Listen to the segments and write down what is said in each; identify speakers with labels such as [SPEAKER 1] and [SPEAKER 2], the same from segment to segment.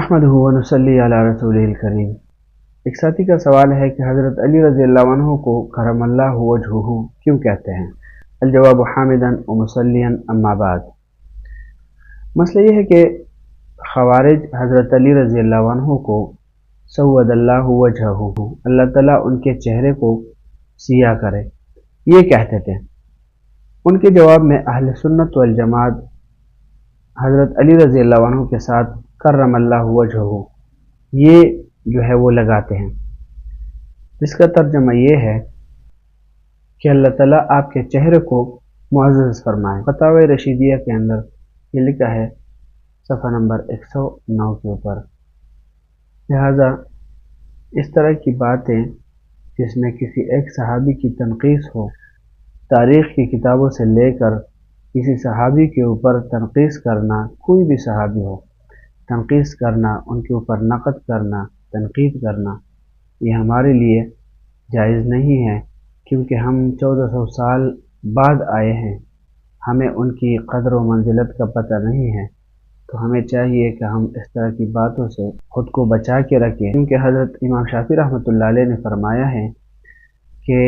[SPEAKER 1] नहमदुहु व नुसल्ली अला रसूलिल करीम। एक साथी का सवाल है कि हज़रत अली रज़ी अल्लाह अन्हु को करमल्लाहु वजहुहु क्यों कहते हैं। अलजवाब हामिदन व मुसल्लियन अम्मा बाद। मसला ये है कि ख़वारिज हज़रत अली रज़ी अल्लाह अन्हु को सव्वदल्लाहु वजहहु, अल्लाह ताला उनके चेहरे को सिया करे, ये कहते थे। उनके जवाब में अहले सुन्नत वल जमात हज़रत अली रज़ी अल्लाह अन्हु के साथ करमल्लाहु वजहहु ये जो है वो लगाते हैं, जिसका तर्जमा ये है कि अल्लाह ताला आपके चेहरे को मुअज़्ज़ज़ फरमाए। फतावा रशीदिया के अंदर ये लिखा है सफ़ा नंबर 109 के ऊपर। लिहाजा इस तरह की बातें जिसमें किसी एक सहाबी की तनक़ीस हो, तारीख़ की किताबों से लेकर किसी सहाबी के ऊपर तनक़ीस करना, कोई भी सहाबी हो, तनक़ीस करना, उनके ऊपर नक़द करना, तनक़ीद करना, ये हमारे लिए जायज़ नहीं है, क्योंकि हम 1400 साल बाद आए हैं, हमें उनकी क़द्र व मंज़िलत का पता नहीं है। तो हमें चाहिए कि हम इस तरह की बातों से ख़ुद को बचा के रखें, क्योंकि हज़रत इमाम शाफ़ी रहमतुल्लाह अलैह ने फरमाया है कि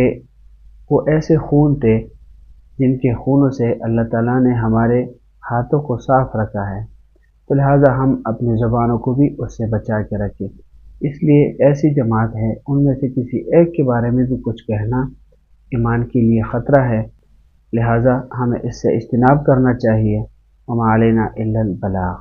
[SPEAKER 1] वो ऐसे खून थे जिनके खूनों से अल्लाह ताला ने हमारे हाथों को साफ़ रखा है। तो लिहाजा हम अपनी ज़ुबानों को भी उससे बचा के रखें। इसलिए ऐसी जमात है, उनमें से किसी एक के बारे में भी कुछ कहना ईमान के लिए ख़तरा है, लिहाजा हमें इससे इज्तिनाब करना चाहिए। वमा अलैना इल्लल बलाग।